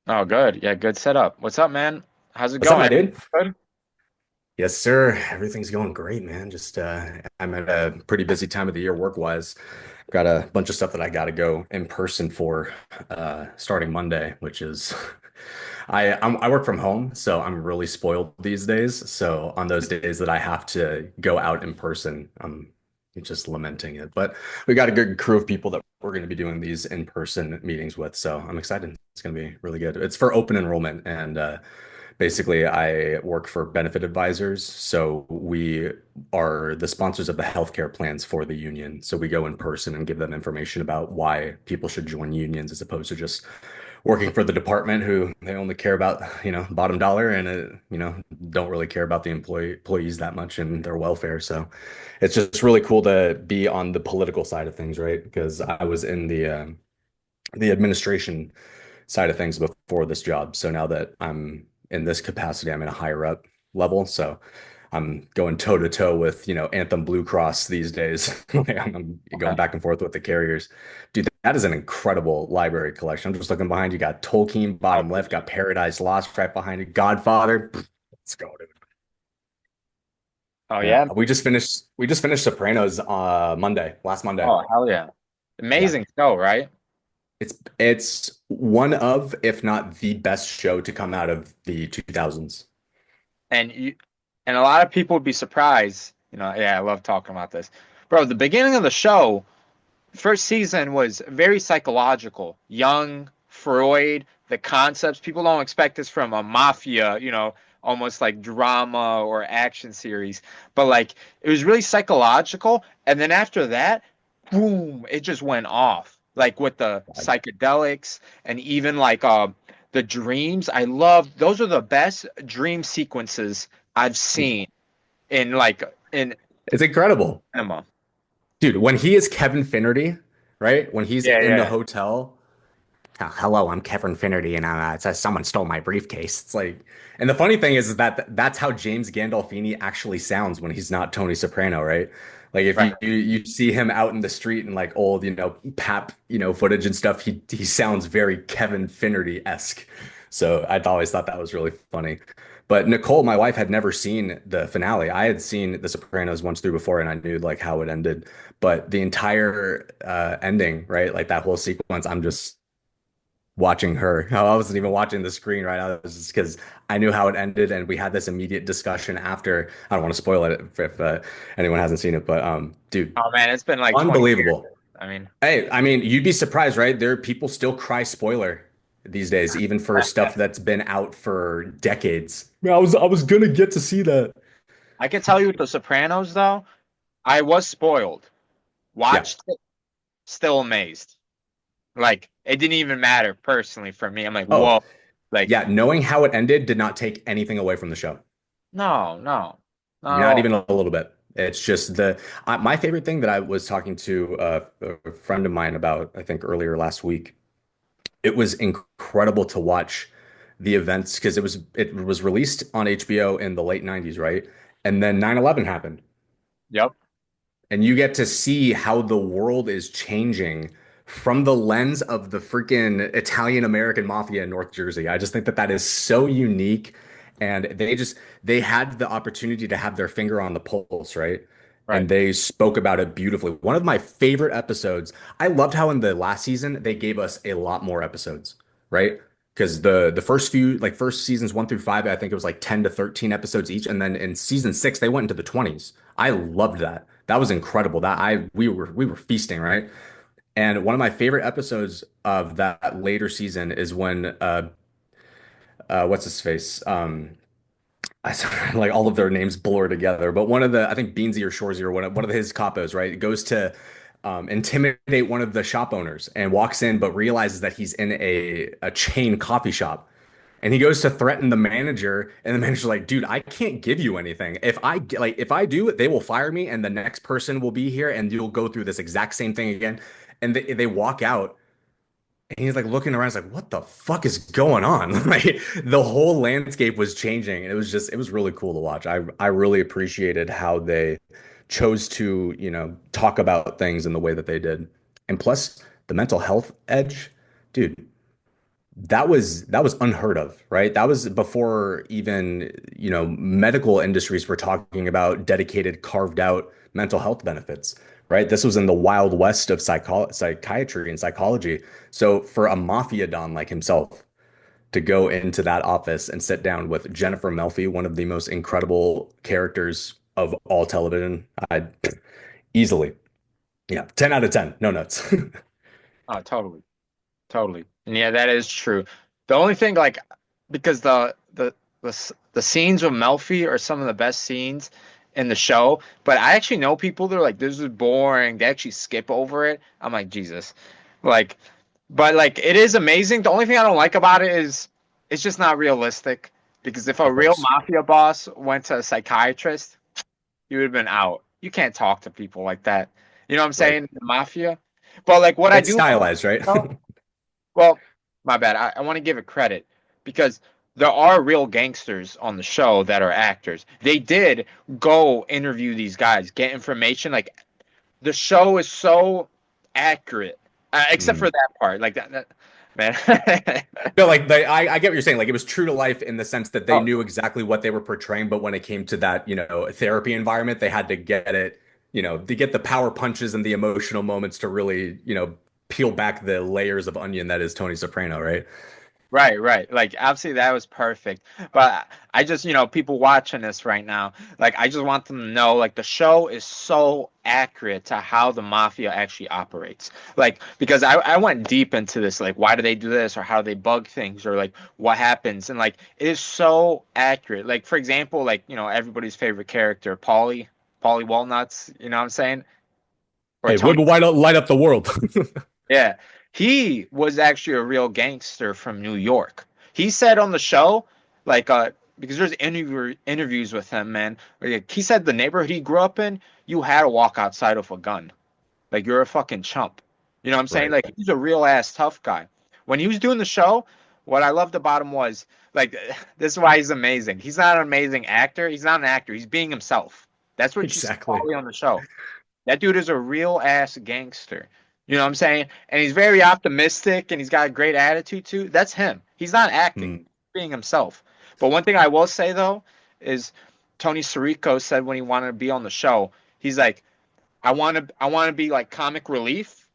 Oh, good. Yeah, good setup. What's up, man? How's it What's up, going? my dude? Good. Yes, sir. Everything's going great, man. Just I'm at a pretty busy time of the year work-wise. Got a bunch of stuff that I got to go in person for starting Monday, which is I work from home, so I'm really spoiled these days. So on those days that I have to go out in person, I'm just lamenting it. But we got a good crew of people that we're going to be doing these in-person meetings with, so I'm excited. It's going to be really good. It's for open enrollment, and basically, I work for benefit advisors. So we are the sponsors of the healthcare plans for the union. So we go in person and give them information about why people should join unions as opposed to just working for the department who they only care about, bottom dollar and, don't really care about the employees that much and their welfare. So it's just really cool to be on the political side of things, right? Because I was in the administration side of things before this job. So now that I'm in this capacity, I'm in a higher up level. So I'm going toe to toe with, Anthem Blue Cross these days. Like, I'm going Okay. back and forth with the carriers. Dude, that is an incredible library collection. I'm just looking behind you. Got Tolkien, Oh, bottom left, got Paradise Lost right behind you, Godfather. Let's go, dude. oh Yeah. yeah. We just finished Sopranos last Monday. Oh, hell yeah. Yeah. Amazing show, right? It's one of, if not the best show to come out of the 2000s. And you and a lot of people would be surprised. Yeah, I love talking about this. Bro, the beginning of the show, first season was very psychological. Young, Freud, the concepts. People don't expect this from a mafia, almost like drama or action series. But like it was really psychological. And then after that, boom, it just went off. Like with the psychedelics and even like the dreams. I love those are the best dream sequences I've seen in like in It's incredible. cinema. Dude, when he is Kevin Finnerty, right? When he's Yeah, in the yeah, hotel, "Oh, hello, I'm Kevin Finnerty, and it says someone stole my briefcase." It's like, and the funny thing is that that's how James Gandolfini actually sounds when he's not Tony Soprano, right? Like if right. you see him out in the street and like old, pap, footage and stuff, he sounds very Kevin Finnerty-esque. So I always thought that was really funny. But Nicole, my wife, had never seen the finale. I had seen The Sopranos once through before, and I knew like how it ended. But the entire ending, right? Like that whole sequence, I'm just watching her. I wasn't even watching the screen, right? I was just because I knew how it ended, and we had this immediate discussion after. I don't want to spoil it if anyone hasn't seen it, but dude, Oh man, it's been like 20 years. unbelievable. I mean, Hey, I mean, you'd be surprised, right? There are people still cry spoiler these days, even for stuff that's been out for decades. Yeah, I was gonna get to see that. I can tell you with The Sopranos though, I was spoiled. Yeah. Watched it, still amazed. Like it didn't even matter personally for me. I'm like, Oh, whoa. Like, yeah. Knowing how it ended did not take anything away from the show. no, no, not at Not all. even a little bit. It's just my favorite thing that I was talking to a friend of mine about, I think earlier last week. It was incredible to watch the events because it was released on HBO in the late 90s, right? And then 9/11 happened. Yep. And you get to see how the world is changing from the lens of the freaking Italian American mafia in North Jersey. I just think that that is so unique. And they had the opportunity to have their finger on the pulse, right? Right. And they spoke about it beautifully. One of my favorite episodes, I loved how in the last season they gave us a lot more episodes, right? Because the first few, like first seasons 1 through 5, I think it was like 10 to 13 episodes each. And then in season 6, they went into the 20s. I loved that. That was incredible. That I we were feasting, right? And one of my favorite episodes of that later season is when what's his face? Like all of their names blur together, but one of the, I think Beansy or Shorzy or one of his capos, right, goes to intimidate one of the shop owners and walks in, but realizes that he's in a chain coffee shop. And he goes to threaten the manager, and the manager's like, "Dude, I can't give you anything. If I do, they will fire me, and the next person will be here, and you'll go through this exact same thing again." And they walk out, and he's like looking around, he's like, "What the fuck is going on?" Like the whole landscape was changing, and it was really cool to watch. I really appreciated how they chose to, talk about things in the way that they did, and plus the mental health edge, dude. that was unheard of, right? That was before even, medical industries were talking about dedicated, carved out mental health benefits, right? This was in the wild west of psychiatry and psychology. So for a mafia don like himself to go into that office and sit down with Jennifer Melfi, one of the most incredible characters of all television, I easily, yeah, 10 out of 10, no nuts. Oh, totally. Totally. And yeah, that is true. The only thing, like, because the scenes with Melfi are some of the best scenes in the show, but I actually know people that are like, this is boring. They actually skip over it. I'm like, Jesus. Like, but like, it is amazing. The only thing I don't like about it is it's just not realistic. Because if a Of real course. mafia boss went to a psychiatrist, you would have been out. You can't talk to people like that. You know what I'm Right. saying? The mafia. But like, what I It's do like, stylized, right? well, my bad. I want to give it credit because there are real gangsters on the show that are actors. They did go interview these guys, get information. Like the show is so accurate, except for Mm. that part. Like that man. No, like I get what you're saying. Like it was true to life in the sense that they Oh, knew exactly what they were portraying, but when it came to that, therapy environment, they had to get it, to get the power punches and the emotional moments to really, peel back the layers of onion that is Tony Soprano, right? right, right. Like absolutely that was perfect. But I just, people watching this right now, like I just want them to know like the show is so accurate to how the mafia actually operates. Like because I went deep into this, like why do they do this or how do they bug things or like what happens and like it is so accurate. Like for example, like, everybody's favorite character, Paulie Walnuts, you know what I'm saying? Or Hey, Tony. why not light up the world? Yeah, he was actually a real gangster from New York. He said on the show, like, because there's interviews with him, man. Like, he said the neighborhood he grew up in, you had to walk outside with a gun. Like, you're a fucking chump. You know what I'm saying? Right. Like, he's a real ass tough guy. When he was doing the show, what I loved about him was, like, this is why he's amazing. He's not an amazing actor. He's not an actor. He's being himself. That's what you see Exactly. Paulie on the show. That dude is a real ass gangster. You know what I'm saying? And he's very optimistic and he's got a great attitude too. That's him. He's not acting, Mm. being himself. But one thing I will say though is Tony Sirico said when he wanted to be on the show, he's like, I want to be like comic relief.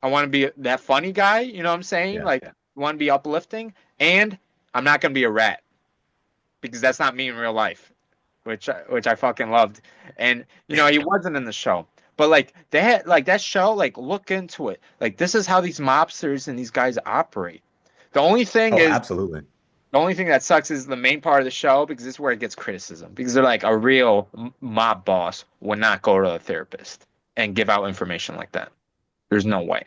I want to be that funny guy, you know what I'm saying? Yeah. Like want to be uplifting and I'm not going to be a rat because that's not me in real life, which I fucking loved. And he wasn't in the show. But like they had like that show, like look into it. Like this is how these mobsters and these guys operate. The only thing Oh, is absolutely. the only thing that sucks is the main part of the show because this is where it gets criticism. Because they're like a real mob boss would not go to a therapist and give out information like that. There's no way.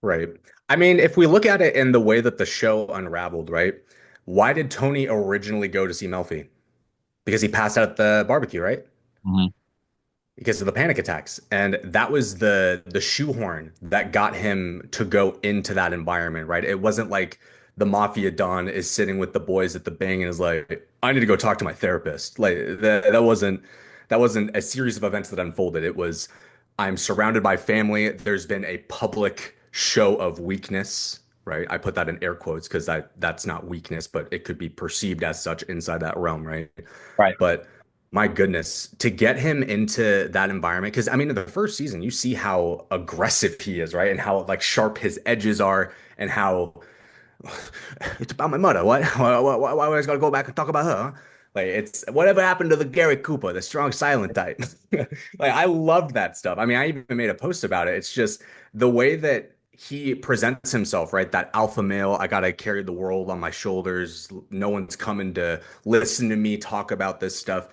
Right. I mean, if we look at it in the way that the show unraveled, right? Why did Tony originally go to see Melfi? Because he passed out at the barbecue, right? Mhm. Because of the panic attacks. And that was the shoehorn that got him to go into that environment, right? It wasn't like the mafia don is sitting with the boys at the bang and is like, I need to go talk to my therapist. Like that wasn't a series of events that unfolded. It was I'm surrounded by family. There's been a public show of weakness, right? I put that in air quotes because that's not weakness, but it could be perceived as such inside that realm, right? Right. But my goodness, to get him into that environment, because I mean, in the first season, you see how aggressive he is, right? And how like sharp his edges are, and how it's about my mother. What? Why I always gotta go back and talk about her? Huh? Like it's whatever happened to the Gary Cooper, the strong silent type. Like I loved that stuff. I mean, I even made a post about it. It's just the way that he presents himself, right? That alpha male, I gotta carry the world on my shoulders. No one's coming to listen to me talk about this stuff.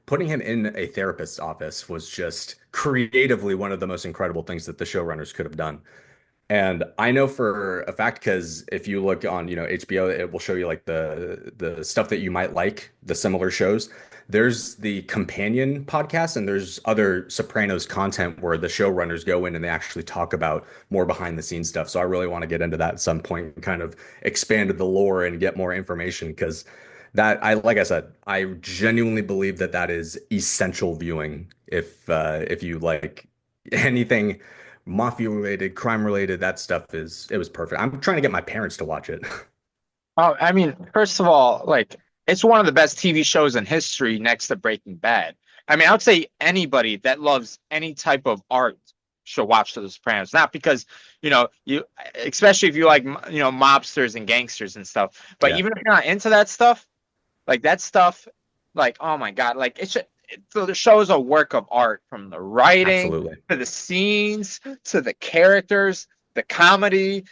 Putting him in a therapist's office was just creatively one of the most incredible things that the showrunners could have done. And I know for a fact because if you look on, HBO, it will show you like the stuff that you might like, the similar shows. There's the companion podcast and there's other Sopranos content where the showrunners go in and they actually talk about more behind the scenes stuff. So I really want to get into that at some point and kind of expand the lore and get more information because like I said, I genuinely believe that that is essential viewing if you like anything mafia related, crime related, that stuff it was perfect. I'm trying to get my parents to watch it. Oh, I mean, first of all, like it's one of the best TV shows in history next to Breaking Bad. I mean, I would say anybody that loves any type of art should watch The Sopranos. Not because, you especially if you like, mobsters and gangsters and stuff. But Yeah, even if you're not into that stuff, like that stuff, like oh my God, like so the show is a work of art from the writing absolutely. to the scenes to the characters, the comedy.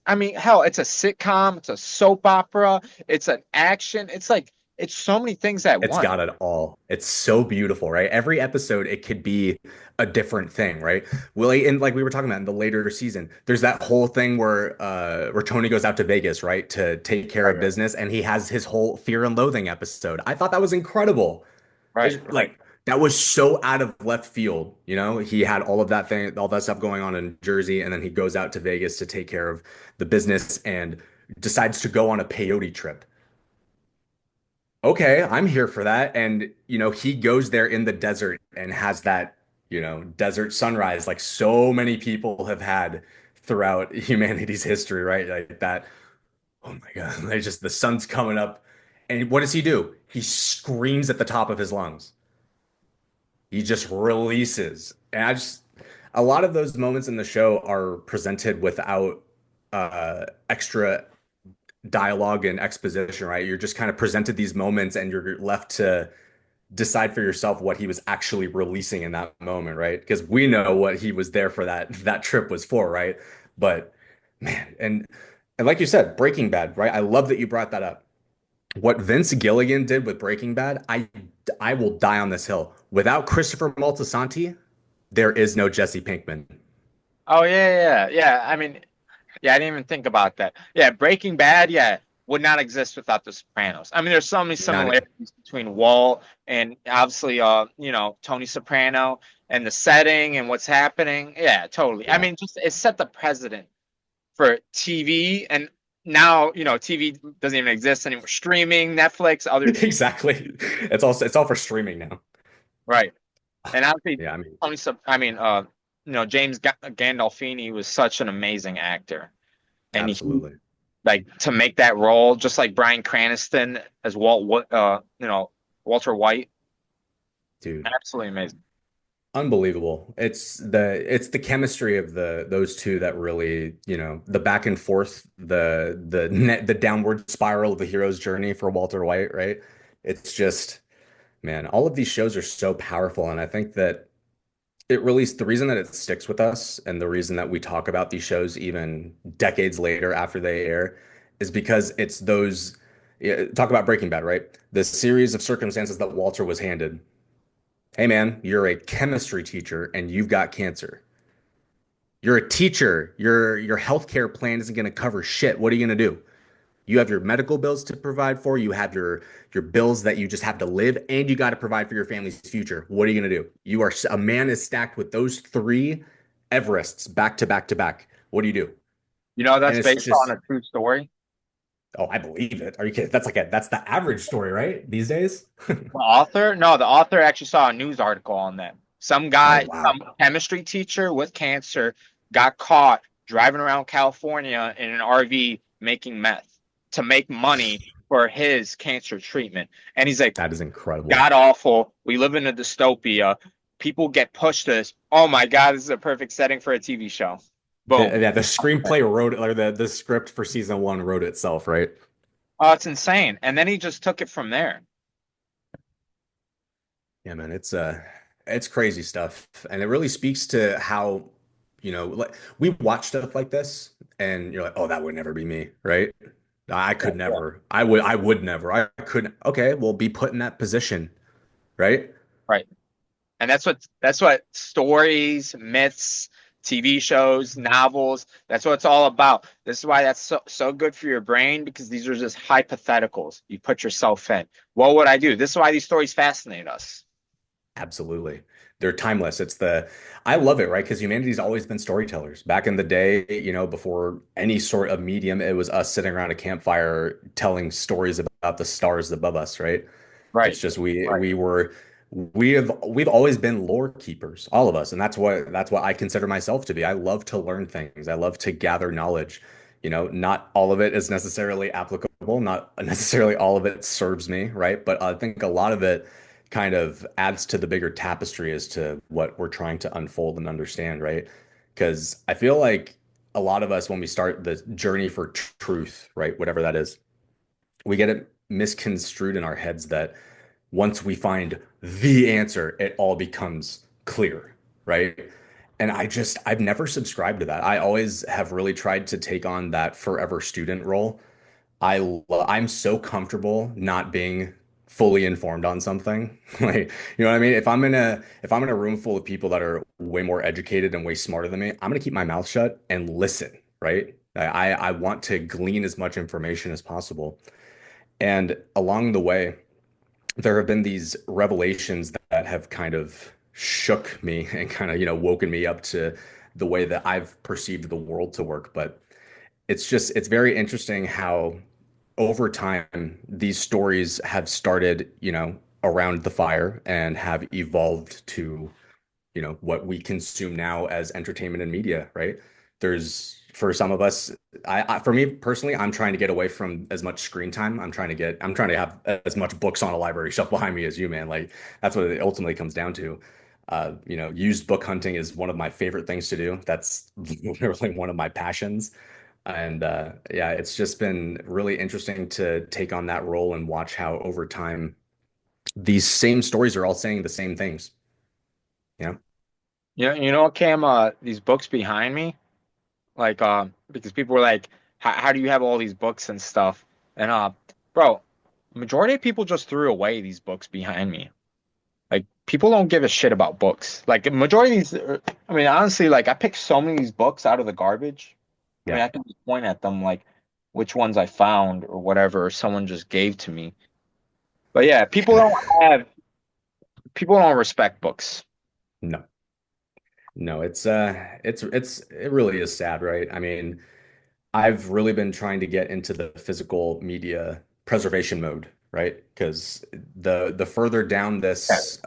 I mean, hell, it's a sitcom, it's a soap opera, it's an action. It's like it's so many things at It's once. got it all. It's so beautiful, right? Every episode, it could be a different thing, right? Willie, and like we were talking about in the later season, there's that whole thing where Tony goes out to Vegas, right, to take care Right, of right, business, and he has his whole Fear and Loathing episode. I thought that was incredible. right. Like that was so out of left field, you know? He had all of that thing, all that stuff going on in Jersey, and then he goes out to Vegas to take care of the business and decides to go on a peyote trip. Okay, I'm here for that. And, he goes there in the desert and has that, desert sunrise like so many people have had throughout humanity's history, right? Like that, oh my God, like just the sun's coming up. And what does he do? He screams at the top of his lungs. He just releases. And a lot of those moments in the show are presented without extra dialogue and exposition, right? You're just kind of presented these moments and you're left to decide for yourself what he was actually releasing in that moment, right? Because we know what he was there for that trip was for, right? But man, and like you said, Breaking Bad, right? I love that you brought that up. What Vince Gilligan did with Breaking Bad, I will die on this hill. Without Christopher Moltisanti, there is no Jesse Pinkman. Oh yeah, yeah, yeah. I mean, yeah, I didn't even think about that. Yeah, Breaking Bad, yeah, would not exist without The Sopranos. I mean, there's so many Not similarities between Walt and obviously, Tony Soprano and the setting and what's happening. Yeah, totally. I yeah. mean, just it set the precedent for TV, and now, TV doesn't even exist anymore. Streaming, Netflix, other TV, Exactly. It's all for streaming now. right? And obviously, Yeah, I mean, James Gandolfini was such an amazing actor, and he absolutely. like to make that role, just like Bryan Cranston as Walter White. Dude. Absolutely amazing. Unbelievable. It's the chemistry of those two that really, the back and forth, the downward spiral of the hero's journey for Walter White, right? It's just, man, all of these shows are so powerful, and I think that the reason that it sticks with us and the reason that we talk about these shows even decades later after they air is because it's those, yeah, talk about Breaking Bad, right? The series of circumstances that Walter was handed. Hey man, you're a chemistry teacher and you've got cancer. You're a teacher. Your healthcare plan isn't going to cover shit. What are you going to do? You have your medical bills to provide for, you have your bills that you just have to live, and you got to provide for your family's future. What are you going to do? A man is stacked with those three Everests back to back to back. What do you do? And That's it's based on just, a true story. oh, I believe it. Are you kidding? That's the average story, right? These days? The author? No, the author actually saw a news article on that. Oh Some wow. chemistry teacher with cancer got caught driving around California in an RV making meth to make money for his cancer treatment. And he's like, That is incredible. God awful. We live in a dystopia. People get pushed to this. Oh my God, this is a perfect setting for a TV show. Boom. The screenplay wrote or the script for season one wrote itself, right? Oh, it's insane. And then he just took it from there. Yeah, man, it's crazy stuff. And it really speaks to how, like we watch stuff like this and you're like, oh, that would never be me, right? I Yeah, could yeah. never. I would never. I couldn't. Okay, well, be put in that position, right? Right. And that's what stories, myths, TV shows, novels, that's what it's all about. This is why that's so good for your brain because these are just hypotheticals. You put yourself in. What would I do? This is why these stories fascinate us. Absolutely. They're timeless. I love it, right? Because humanity's always been storytellers. Back in the day, before any sort of medium, it was us sitting around a campfire telling stories about the stars above us, right? It's Right. just Right. we've always been lore keepers, all of us, and that's what I consider myself to be. I love to learn things. I love to gather knowledge. Not all of it is necessarily applicable, not necessarily all of it serves me, right? But I think a lot of it kind of adds to the bigger tapestry as to what we're trying to unfold and understand, right? Because I feel like a lot of us, when we start the journey for truth, right, whatever that is, we get it misconstrued in our heads that once we find the answer, it all becomes clear, right? And I've never subscribed to that. I always have really tried to take on that forever student role. I'm so comfortable not being fully informed on something. Like, you know what I mean? If I'm in a room full of people that are way more educated and way smarter than me, I'm gonna keep my mouth shut and listen, right? I want to glean as much information as possible. And along the way, there have been these revelations that have kind of shook me and kind of, woken me up to the way that I've perceived the world to work. But it's very interesting how over time these stories have started, around the fire and have evolved to what we consume now as entertainment and media, right? For some of us, for me personally, I'm trying to get away from as much screen time. I'm trying to have as much books on a library shelf behind me as you, man. Like that's what it ultimately comes down to. Used book hunting is one of my favorite things to do. That's literally one of my passions. And yeah, it's just been really interesting to take on that role and watch how over time these same stories are all saying the same things. Yeah. You know what, Cam? These books behind me, like, because people were like, how do you have all these books and stuff? And bro, majority of people just threw away these books behind me. Like, people don't give a shit about books. Like, a majority of these, I mean, honestly, like, I picked so many of these books out of the garbage. I mean, Yeah. I can just point at them, like, which ones I found or whatever, or someone just gave to me. But yeah, have, people don't respect books. No. No, it really is sad, right? I mean, I've really been trying to get into the physical media preservation mode, right? Because the further down Yeah. this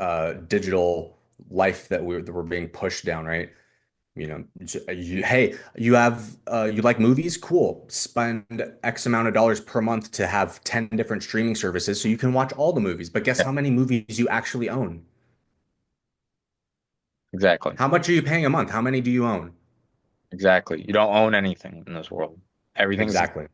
digital life that we're being pushed down, right? Hey, you like movies? Cool. Spend X amount of dollars per month to have 10 different streaming services so you can watch all the movies. But guess Yeah, how many movies you actually own? exactly. How much are you paying a month? How many do you own? Exactly. You don't own anything in this world. Everything's Exactly.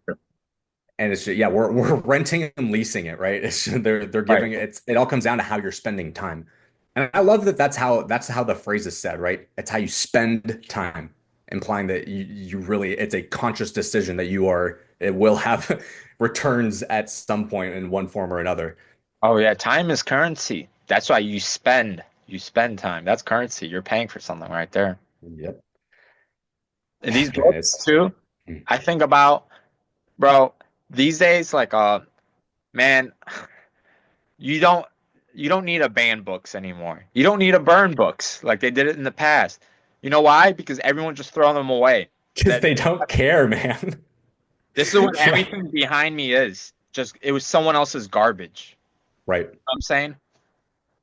And it's just, yeah, we're renting and leasing it, right? They're right. giving it all comes down to how you're spending time. And I love that that's how the phrase is said, right? It's how you spend time, implying that you really it's a conscious decision that it will have returns at some point in one form or another. Oh yeah, time is currency. That's why you spend time. That's currency. You're paying for something right there. Yep. And these Man, books too, mm. I think about, bro, these days, like man, you don't you don't need to ban books anymore. You don't need to burn books like they did it in the past. You know why? Because everyone's just throwing them away. Because That they don't care, man. this is what Like, everything behind me is. Just it was someone else's garbage. right. You know what I'm saying?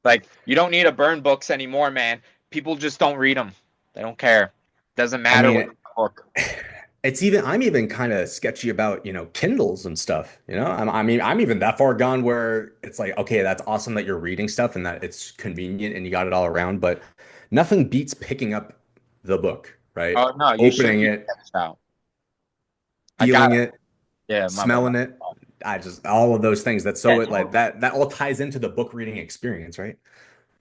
Like, you don't need to burn books anymore, man. People just don't read them. They don't care. Doesn't I matter what mean, book. I'm even kind of sketchy about, Kindles and stuff. I'm even that far gone where it's like, okay, that's awesome that you're reading stuff and that it's convenient and you got it all around, but nothing beats picking up the book, right? Oh no, you should Opening be it, sketched out. I got feeling it. it, Yeah, my bad. smelling it. All of those things. That's so Yeah, it like that all ties into the book reading experience, right?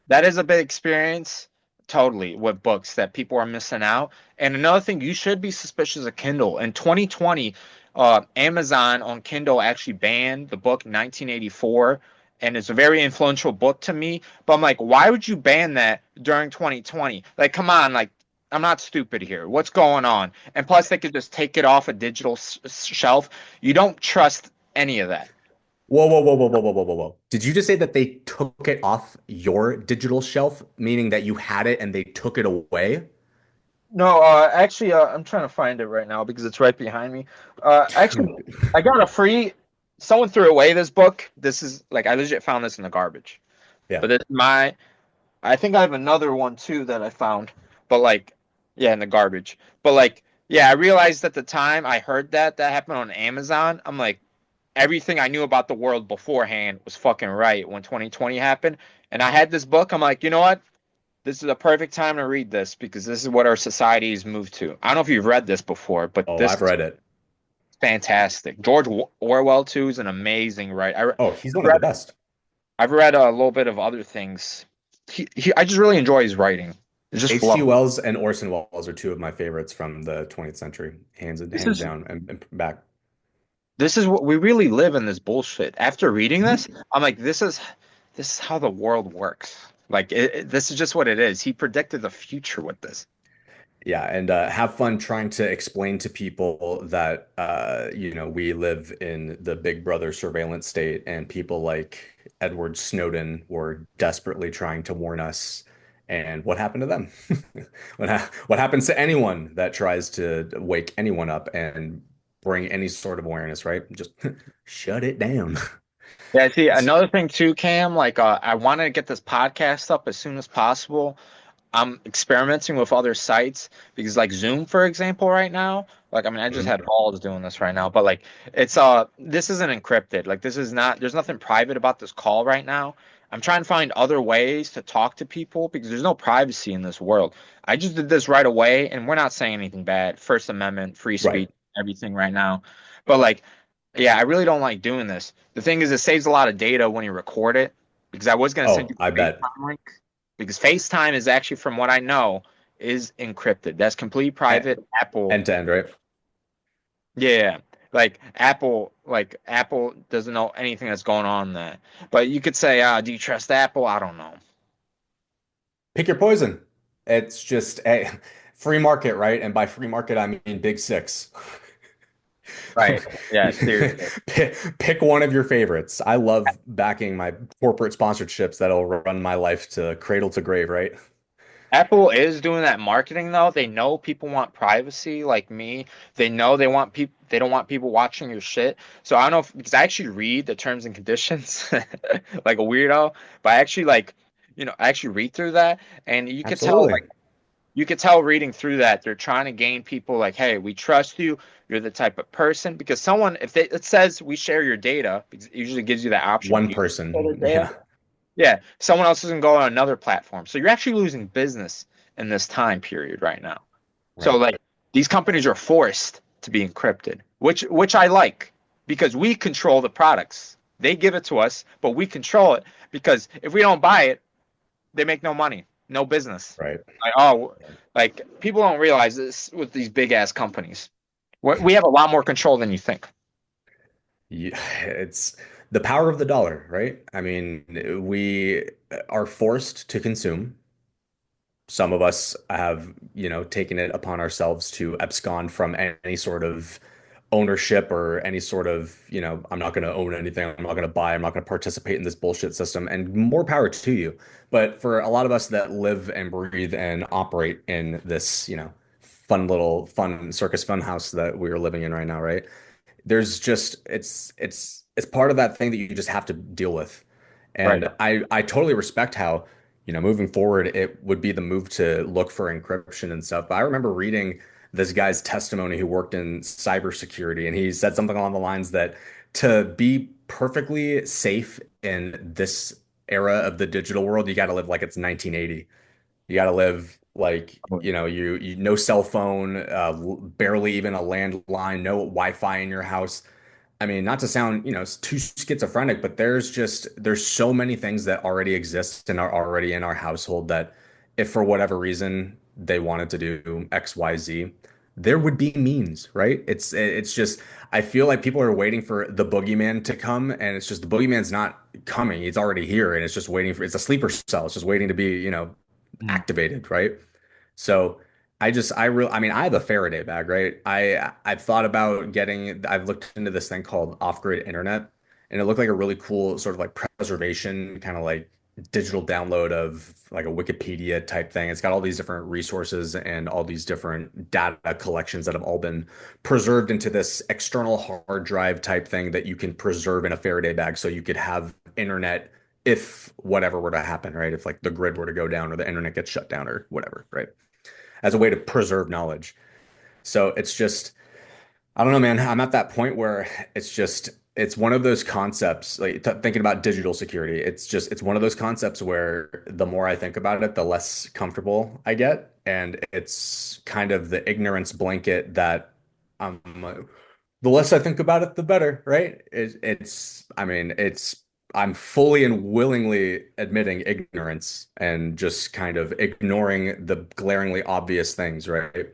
that is a big experience, totally, with books that people are missing out. And another thing, you should be suspicious of Kindle. In 2020, Amazon on Kindle actually banned the book 1984, and it's a very influential book to me. But I'm like, why would you ban that during 2020? Like, come on, like, I'm not stupid here. What's going on? And plus, they could just take it off a digital shelf. You don't trust any of that. Whoa, whoa, whoa, whoa, whoa, whoa, whoa, whoa, whoa. Did you just say that they took it off your digital shelf, meaning that you had it and they took it away? No, actually, I'm trying to find it right now because it's right behind me. Actually, I got a free. Someone threw away this book. This is like I legit found this in the garbage. Yeah. But it's my. I think I have another one too that I found. But like, yeah, in the garbage. But like, Yeah, I realized at the time I heard that happened on Amazon. I'm like, everything I knew about the world beforehand was fucking right when 2020 happened. And I had this book. I'm like, you know what? This is a perfect time to read this because this is what our society has moved to. I don't know if you've read this before, but Oh, this I've is read it. fantastic. Orwell too is an amazing writer. Oh, he's I've one of read, the best. I've read a little bit of other things. I just really enjoy his writing. It just H.G. flows. Wells and Orson Welles are two of my favorites from the 20th century, This hands is down and back. this is what we really live in this bullshit. After reading this, Mhm. I'm like, this is how the world works. Like this is just what it is. He predicted the future with this. Yeah, and have fun trying to explain to people that we live in the Big Brother surveillance state, and people like Edward Snowden were desperately trying to warn us. And what happened to them? What happens to anyone that tries to wake anyone up and bring any sort of awareness, right? Just shut it down. Yeah, see, another thing too, Cam, like I wanted to get this podcast up as soon as possible. I'm experimenting with other sites because like Zoom, for example, right now, like I mean I just Mhm. had Halls doing this right now, but like it's this isn't encrypted. Like this is not there's nothing private about this call right now. I'm trying to find other ways to talk to people because there's no privacy in this world. I just did this right away and we're not saying anything bad. First Amendment, free Right. speech, everything right now. But like yeah, I really don't like doing this. The thing is it saves a lot of data when you record it because I was gonna send Oh, you I a bet. FaceTime link because FaceTime is actually, from what I know, is encrypted. That's complete E- private. Apple, End to end, right? yeah, like Apple doesn't know anything that's going on there. But you could say, do you trust Apple? I don't know. Pick your poison. It's just a free market, right? And by free market, I mean big six. Right. Yeah, seriously. Pick one of your favorites. I love backing my corporate sponsorships that'll run my life to cradle to grave, right? Apple is doing that marketing though. They know people want privacy like me. They know they don't want people watching your shit. So I don't know if because I actually read the terms and conditions like a weirdo, but I actually I actually read through that and Absolutely. you could tell reading through that they're trying to gain people like, hey, we trust you. You're the type of person because if it says we share your data, because it usually gives you that option. One Do you share person. their data? Yeah. Yeah, someone else isn't going on another platform. So you're actually losing business in this time period right now. So Right. like these companies are forced to be encrypted, which I like because we control the products. They give it to us, but we control it because if we don't buy it, they make no money, no business. Right. Like, oh, like people don't realize this with these big ass companies. We have a lot more control than you think. Yeah, it's the power of the dollar, right? I mean, we are forced to consume. Some of us have, taken it upon ourselves to abscond from any sort of ownership or any sort of, I'm not going to own anything. I'm not going to buy. I'm not going to participate in this bullshit system. And more power to you. But for a lot of us that live and breathe and operate in this, fun circus fun house that we are living in right now, right? There's just it's part of that thing that you just have to deal with. Right. And I totally respect how, moving forward, it would be the move to look for encryption and stuff. But I remember reading this guy's testimony who worked in cybersecurity, and he said something along the lines that to be perfectly safe in this era of the digital world, you got to live like it's 1980. You got to live like, you no cell phone, barely even a landline, no Wi-Fi in your house. I mean, not to sound, too schizophrenic, but there's so many things that already exist and are already in our household that if for whatever reason they wanted to do X, Y, Z, there would be means, right? It's just I feel like people are waiting for the boogeyman to come, and it's just the boogeyman's not coming. He's already here, and it's just waiting for it's a sleeper cell. It's just waiting to be, Mm. activated, right? So I mean, I have a Faraday bag, right? I've thought about I've looked into this thing called off-grid internet, and it looked like a really cool sort of like preservation kind of like digital download of like a Wikipedia type thing. It's got all these different resources and all these different data collections that have all been preserved into this external hard drive type thing that you can preserve in a Faraday bag so you could have internet if whatever were to happen, right? If like the grid were to go down or the internet gets shut down or whatever, right? As a way to preserve knowledge. So it's just, I don't know, man. I'm at that point where it's one of those concepts, like thinking about digital security. It's one of those concepts where the more I think about it, the less comfortable I get. And it's kind of the ignorance blanket that the less I think about it, the better, right? I mean, I'm fully and willingly admitting ignorance and just kind of ignoring the glaringly obvious things, right?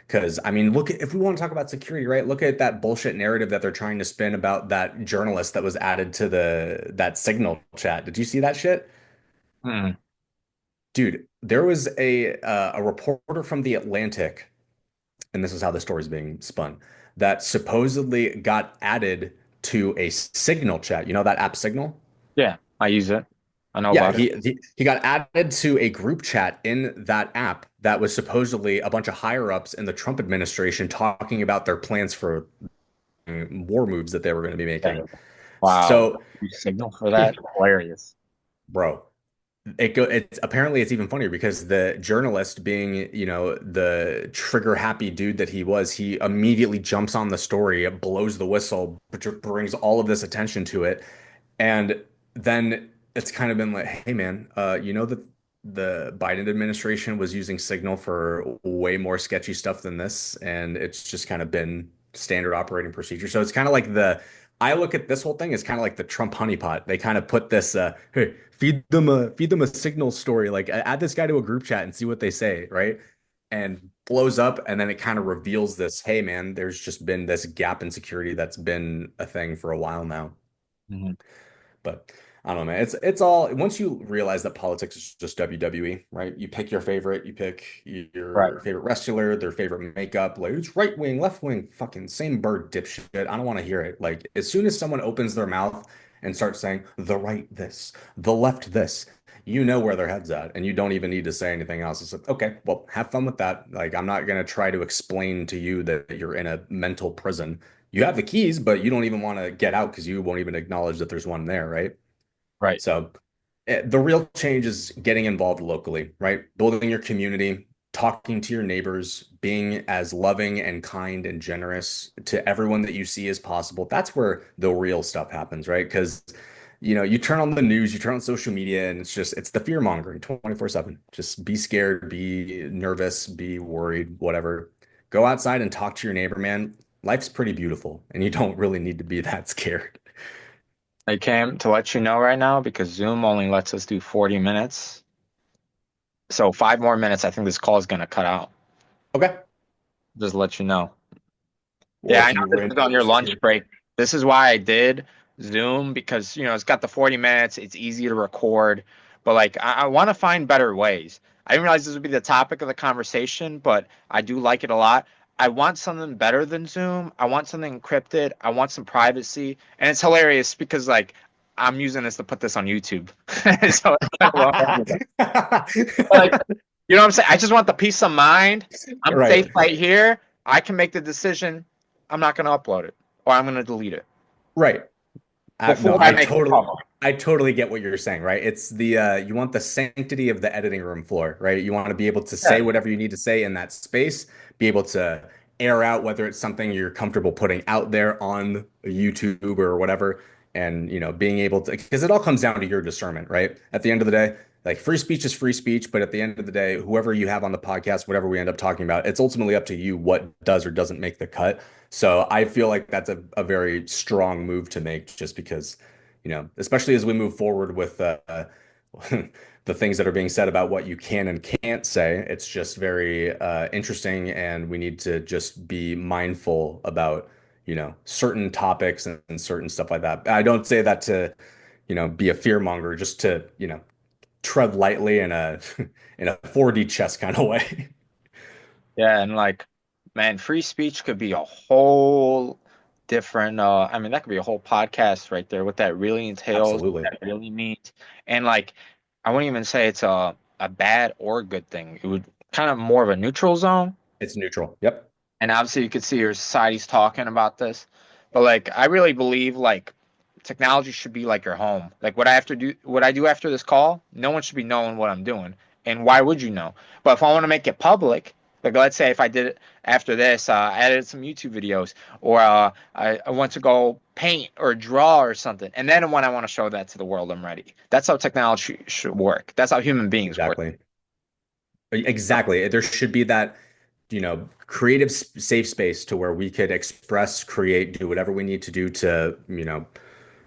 Because I mean, if we want to talk about security, right? Look at that bullshit narrative that they're trying to spin about that journalist that was added to that Signal chat. Did you see that shit? Hmm. Dude, there was a reporter from The Atlantic, and this is how the story's being spun, that supposedly got added to a Signal chat. You know that app Signal? Yeah, I use it. I know Yeah, about it. he got added to a group chat in that app that was supposedly a bunch of higher ups in the Trump administration talking about their plans for war moves that they were going to be making. Yeah. Wow. So, You signal for that? Hilarious. bro, it's apparently it's even funnier because the journalist, being, the trigger happy dude that he was, he immediately jumps on the story, blows the whistle, brings all of this attention to it. And then it's kind of been like, hey man, you know that the Biden administration was using Signal for way more sketchy stuff than this, and it's just kind of been standard operating procedure. So it's kind of like I look at this whole thing as kind of like the Trump honeypot. They kind of put this, hey, feed them a Signal story, like add this guy to a group chat and see what they say, right? And blows up, and then it kind of reveals this, hey man, there's just been this gap in security that's been a thing for a while now. Hmm. But I don't know, man. It's all once you realize that politics is just WWE, right? You pick your favorite, you pick Right. your favorite wrestler, their favorite makeup. Like it's right wing, left wing, fucking same bird dipshit. I don't want to hear it. Like as soon as someone opens their mouth and starts saying the right this, the left this, you know where their head's at, and you don't even need to say anything else. It's like, okay, well, have fun with that. Like I'm not gonna try to explain to you that you're in a mental prison. You have the keys, but you don't even want to get out because you won't even acknowledge that there's one there, right? Right. So the real change is getting involved locally, right? Building your community, talking to your neighbors, being as loving and kind and generous to everyone that you see as possible. That's where the real stuff happens, right? Because you turn on the news, you turn on social media, and it's the fear mongering 24/7. Just be scared, be nervous, be worried, whatever. Go outside and talk to your neighbor, man. Life's pretty beautiful, and you don't really need to be that scared. I came to let you know right now because Zoom only lets us do 40 minutes. So 5 more minutes, I think this call is gonna cut out. Okay. Just let you know. Well, Yeah, I if know you this ran is on your into lunch break. This is why I did Zoom because, it's got the 40 minutes. It's easy to record, but like I want to find better ways. I didn't realize this would be the topic of the conversation, but I do like it a lot. I want something better than Zoom. I want something encrypted. I want some privacy. And it's hilarious because like I'm using this to put this on YouTube. So it's kind of like, you know what I'm saying? I just want the peace of mind. I'm safe Right. right here. I can make the decision. I'm not going to upload it or I'm going to delete it Right. No, before I make it public. I totally get what you're saying, right? It's you want the sanctity of the editing room floor, right? You want to be able to Yeah. say whatever you need to say in that space, be able to air out whether it's something you're comfortable putting out there on YouTube or whatever, and being able to, because it all comes down to your discernment, right? At the end of the day, like free speech is free speech, but at the end of the day, whoever you have on the podcast, whatever we end up talking about, it's ultimately up to you what does or doesn't make the cut. So I feel like that's a very strong move to make just because, especially as we move forward with the things that are being said about what you can and can't say, it's just very interesting. And we need to just be mindful about, certain topics and certain stuff like that. I don't say that to, be a fear monger, just to, tread lightly in a in a 4D chess kind of way. Yeah. And like, man, free speech could be a whole different, I mean, that could be a whole podcast right there. What that really entails, what Absolutely. that really means. And like, I wouldn't even say it's a bad or good thing. It would kind of more of a neutral zone. It's neutral. Yep. And obviously you could see your society's talking about this, but like I really believe like technology should be like your home. Like what I do after this call, no one should be knowing what I'm doing. And why would you know? But if I want to make it public, Like let's say if I did it after this, I edited some YouTube videos, or I want to go paint or draw or something, and then when I want to show that to the world, I'm ready. That's how technology should work. That's how human beings work. Exactly. Exactly. There should be that, creative safe space to where we could express, create, do whatever we need to do to,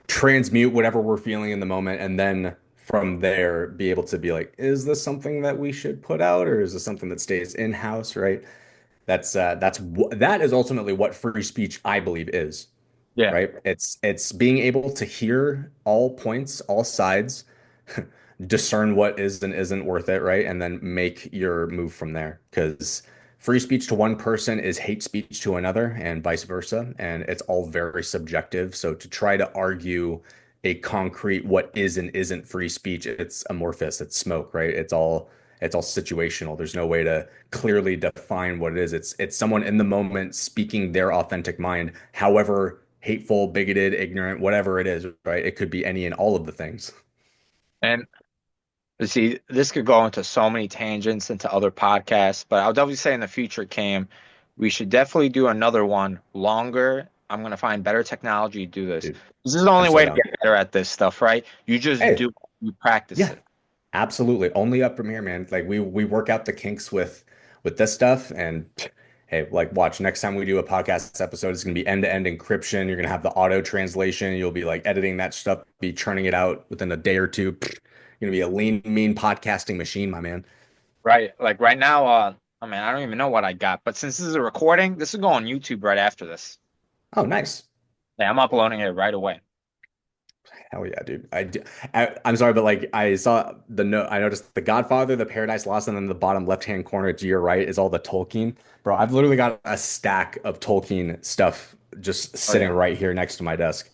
transmute whatever we're feeling in the moment, and then from there be able to be like, is this something that we should put out, or is this something that stays in-house, right? That is ultimately what free speech, I believe, is, Yeah. right? It's being able to hear all points, all sides, discern what is and isn't worth it, right? And then make your move from there. Because free speech to one person is hate speech to another, and vice versa. And it's all very subjective. So to try to argue a concrete what is and isn't free speech, it's amorphous, it's smoke, right? It's all situational. There's no way to clearly define what it is. It's someone in the moment speaking their authentic mind, however hateful, bigoted, ignorant, whatever it is, right? It could be any and all of the things. And see, this could go into so many tangents into other podcasts, but I'll definitely say in the future, Cam, we should definitely do another one longer. I'm gonna find better technology to do this. Dude, This is the I'm only so way to down. get better at this stuff, right? You just Hey, do, you practice yeah, it. absolutely. Only up from here, man. Like we work out the kinks with this stuff, and hey, like watch next time we do a podcast episode, it's gonna be end-to-end encryption. You're gonna have the auto translation. You'll be like editing that stuff, be churning it out within a day or two. You're gonna be a lean, mean podcasting machine, my man. Right. Like right now, I mean, I don't even know what I got, but since this is a recording, this will go on YouTube right after this. Oh, nice. Yeah, I'm uploading it right away. Hell yeah, dude. I'm sorry, but like I saw the note, I noticed The Godfather, The Paradise Lost, and then the bottom left-hand corner to your right is all the Tolkien. Bro, I've literally got a stack of Tolkien stuff just Oh sitting yeah. right here next to my desk.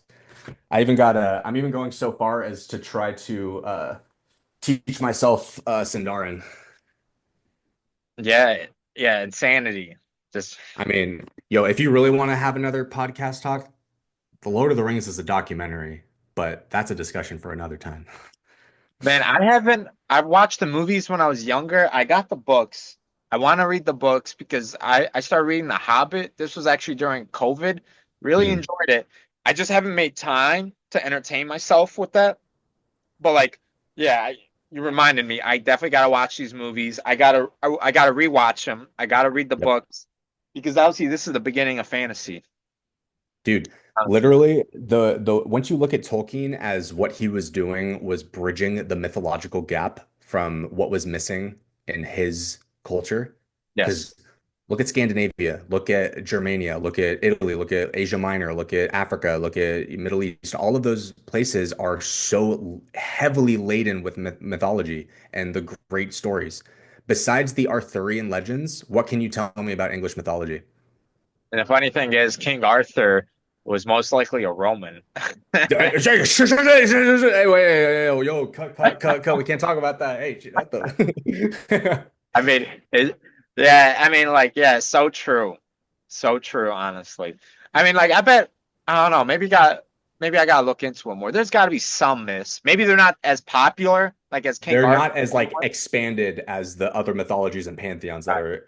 I'm even going so far as to try to teach myself Sindarin. Yeah, yeah, insanity. Just I mean, yo, if you really want to have another podcast talk, The Lord of the Rings is a documentary, but that's a discussion for another time. man, I've watched the movies when I was younger. I got the books. I want to read the books because I started reading The Hobbit. This was actually during COVID. Really Mm. enjoyed it. I just haven't made time to entertain myself with that. But like, yeah, you reminded me. I definitely gotta watch these movies. I gotta rewatch them. I gotta read the Yep. books because obviously this is the beginning of fantasy. Dude, Um, literally the once you look at Tolkien as what he was doing was bridging the mythological gap from what was missing in his culture. yes, Because look at Scandinavia, look at Germania, look at Italy, look at Asia Minor, look at Africa, look at Middle East. All of those places are so heavily laden with mythology and the great stories. Besides the Arthurian legends, what can you tell me about English mythology? and the funny thing is, King Arthur was most likely a Roman. Hey, wait, yo, cut. We can't talk about that. Hey, what the? I mean, yeah, I mean, like, yeah, so true, honestly. I mean, like, I bet, I don't know, maybe I gotta look into it more. There's got to be some myths. Maybe they're not as popular, like as King They're Arthur not as like was. expanded as the other mythologies and pantheons that Right, are,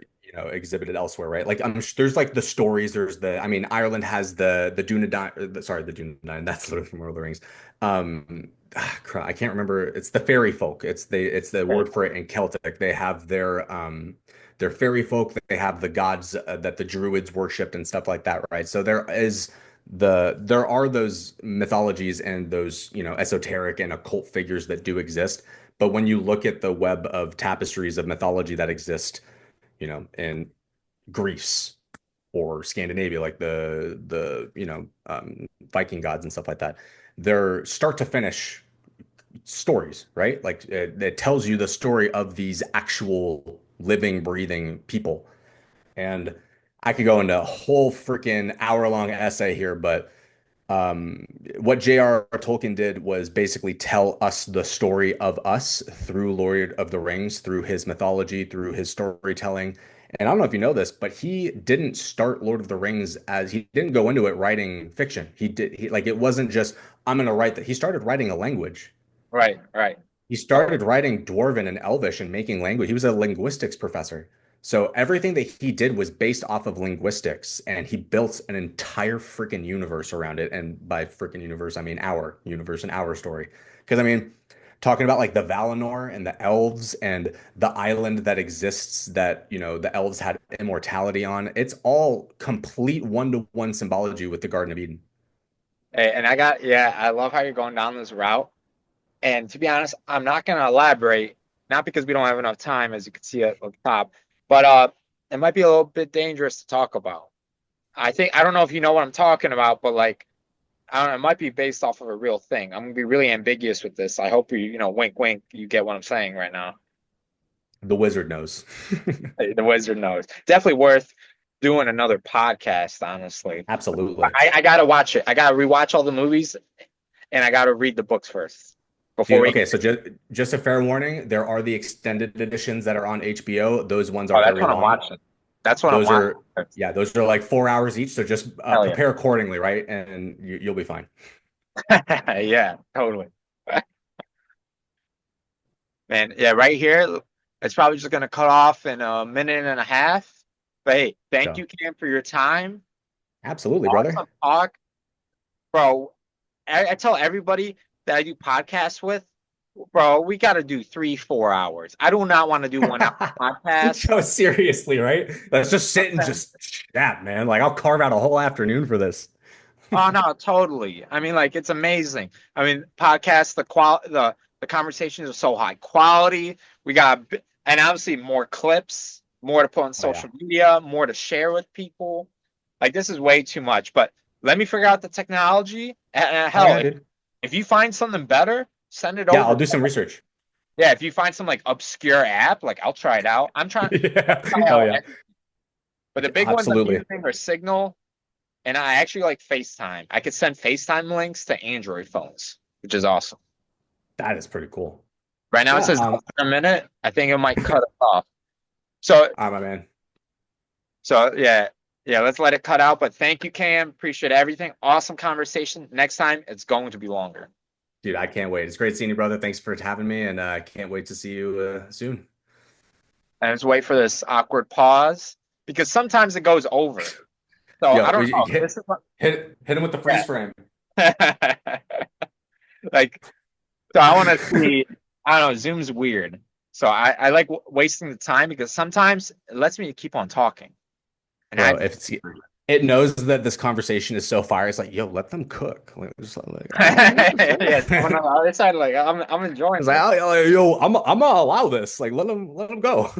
exhibited elsewhere, right? Like there's like the stories. I mean, Ireland has the Dunedain. Sorry, the Dunedain. That's literally from Lord of the Rings. I can't remember. It's the fairy folk. It's the right. word for it in Celtic. They have their fairy folk. They have the gods that the Druids worshipped and stuff like that, right? So there are those mythologies and those, esoteric and occult figures that do exist. But when you look at the web of tapestries of mythology that exist, in Greece or Scandinavia, like the Viking gods and stuff like that, they're start to finish stories, right? Like it tells you the story of these actual living, breathing people. And I could go into a whole freaking hour-long essay here, but um, what J.R. Tolkien did was basically tell us the story of us through Lord of the Rings, through his mythology, through his storytelling. And I don't know if you know this, but he didn't start Lord of the Rings as he didn't go into it writing fiction. It wasn't just, I'm going to write that. He started writing a language. Right, right. He started writing Dwarven and Elvish and making language. He was a linguistics professor. So everything that he did was based off of linguistics, and he built an entire freaking universe around it. And by freaking universe, I mean our universe and our story. Because I mean, talking about like the Valinor and the elves and the island that exists that, the elves had immortality on, it's all complete one-to-one symbology with the Garden of Eden. And yeah, I love how you're going down this route. And to be honest, I'm not going to elaborate, not because we don't have enough time, as you can see at the top, but it might be a little bit dangerous to talk about. I don't know if you know what I'm talking about, but like, I don't know, it might be based off of a real thing. I'm gonna be really ambiguous with this. I hope wink, wink, you get what I'm saying right now. The wizard knows. Hey, the wizard knows. Definitely worth doing another podcast, honestly. Absolutely. I gotta watch it. I gotta rewatch all the movies, and I gotta read the books first before Dude, we. okay, so just a fair warning, there are the extended editions that are on HBO. Those ones are Oh, that's very what I'm long. watching. That's what I'm Those watching. are, yeah, those are like 4 hours each. So just Hell prepare accordingly, right? And you'll be fine. yeah. Yeah, totally. Man, yeah, right here, it's probably just gonna cut off in a minute and a half. But hey, thank So you, Cam, for your time. absolutely, brother. Awesome talk, bro. I tell everybody that I do podcasts with, bro, we got to do 3, 4 hours. I do not want to do 1 hour podcast. So seriously, right? Let's just sit and just chat, man. Like I'll carve out a whole afternoon for this. Oh no, totally. I mean, like it's amazing. I mean, podcasts, the conversations are so high quality. We got and obviously more clips, more to put on Oh yeah. social media, more to share with people. Like this is way too much. But let me figure out the technology. And Oh hell, yeah, dude. if you find something better, send it Yeah, I'll over. do some research. Yeah, if you find some like obscure app, like I'll try it out. Yeah. Try Oh out, yeah. but the big ones I'm Absolutely. using are Signal, and I actually like FaceTime. I could send FaceTime links to Android phones, which is awesome. That is pretty cool. Right now it Yeah. says a minute. I think it might cut it off. So My man. yeah, yeah. Let's let it cut out. But thank you, Cam. Appreciate everything. Awesome conversation. Next time it's going to be longer. Dude, I can't wait. It's great seeing you, brother. Thanks for having me, and I can't wait to see you soon. And let's wait for this awkward pause because sometimes it goes over. So I Yo, don't know. hit This is what, hit him with the freeze frame. yeah. Like so I want to see. I don't know. Zoom's weird. So I like wasting the time because sometimes it lets me keep on talking. And Bro, I if it's it knows that this conversation is so fire, it's like, yo, let them cook. Like, just like, yeah, on the other side, like I'm it's enjoying like, this. yo, I'm gonna allow this. Like, let them go.